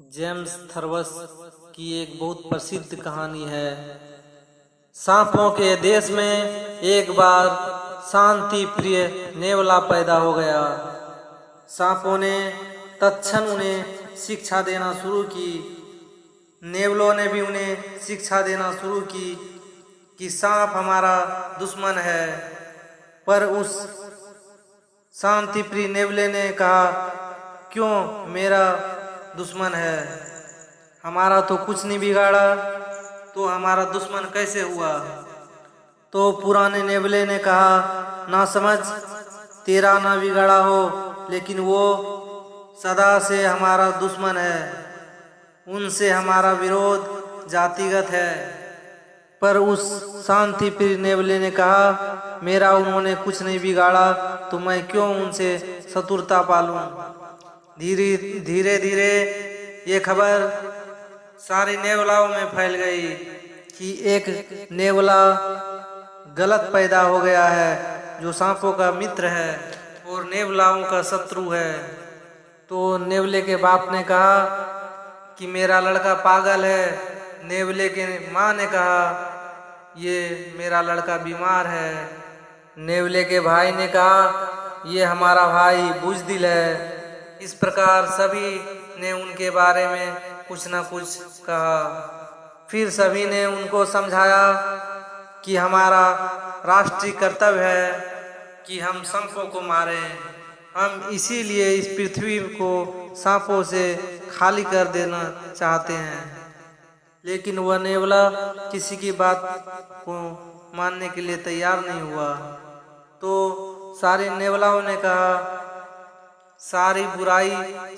James थर्वस की एक बहुत प्रसिद्ध कहानी है। सांपों के देश में एक बार शांति प्रिय नेवला पैदा हो गया। सांपों ने तत्क्षण उन्हें शिक्षा देना शुरू की। नेवलों ने भी उन्हें शिक्षा देना शुरू की कि सांप हमारा दुश्मन है। पर उस शांति प्रिय नेवले ने कहा, क्यों मेरा दुश्मन है? हमारा तो कुछ नहीं बिगाड़ा, तो हमारा दुश्मन कैसे हुआ? तो पुराने नेवले ने कहा, ना समझ, तेरा ना बिगाड़ा हो, लेकिन वो सदा से हमारा दुश्मन है। उनसे हमारा विरोध जातिगत है। पर उस शांति प्रिय नेवले ने कहा, मेरा उन्होंने कुछ नहीं बिगाड़ा, तो मैं क्यों उनसे शत्रुता पालूं? धीरे धीरे ये खबर सारी नेवलाओं में फैल गई कि एक नेवला गलत पैदा हो गया है, जो सांपों का मित्र है और नेवलाओं का शत्रु है। तो नेवले के बाप ने कहा कि मेरा लड़का पागल है। नेवले के माँ ने कहा, ये मेरा लड़का बीमार है। नेवले के भाई ने कहा, ये हमारा भाई बुज़दिल है। इस प्रकार सभी ने उनके बारे में कुछ न कुछ कहा। फिर सभी ने उनको समझाया कि हमारा राष्ट्रीय कर्तव्य है कि हम सांपों को मारें। हम इसीलिए इस पृथ्वी को सांपों से खाली कर देना चाहते हैं। लेकिन वह नेवला किसी की बात को मानने के लिए तैयार नहीं हुआ। तो सारे नेवलाओं ने कहा, सारी बुराई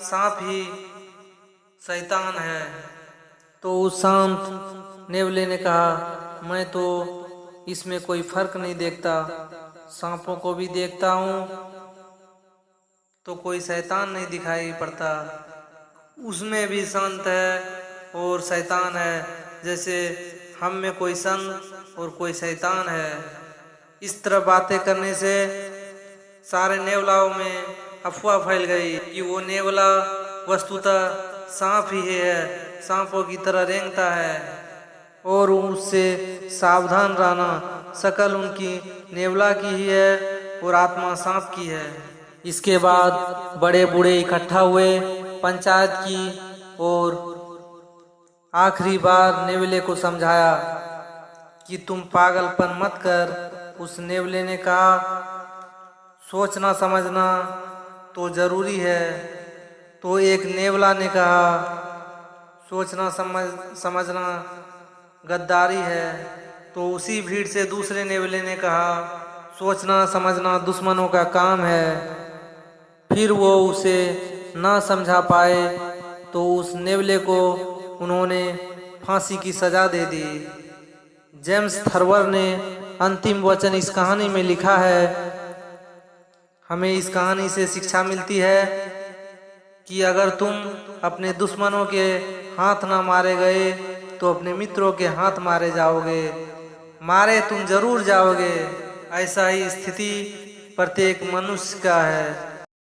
सांप ही शैतान है। तो उस शांत नेवले ने कहा, मैं तो इसमें कोई फर्क नहीं देखता। सांपों को भी देखता हूँ तो कोई शैतान नहीं दिखाई पड़ता। उसमें भी संत है और शैतान है, जैसे हम में कोई संत और कोई शैतान है। इस तरह बातें करने से सारे नेवलाओं में अफवाह फैल गई कि वो नेवला वस्तुतः सांप ही है, सांपों की तरह रेंगता है और उससे सावधान रहना। शकल उनकी नेवला की ही है और आत्मा सांप की है। इसके बाद बड़े बूढ़े इकट्ठा हुए पंचायत की और आखिरी बार नेवले को समझाया कि तुम पागलपन मत कर। उस नेवले ने कहा, सोचना समझना तो जरूरी है। तो एक नेवला ने कहा, सोचना समझना गद्दारी है। तो उसी भीड़ से दूसरे नेवले ने कहा, सोचना समझना दुश्मनों का काम है। फिर वो उसे ना समझा पाए तो उस नेवले को उन्होंने फांसी की सजा दे दी। जेम्स थर्वर ने अंतिम वचन इस कहानी में लिखा है। हमें इस कहानी से शिक्षा मिलती है कि अगर तुम अपने दुश्मनों के हाथ ना मारे गए तो अपने मित्रों के हाथ मारे जाओगे। मारे तुम जरूर जाओगे। ऐसा ही स्थिति प्रत्येक मनुष्य का है।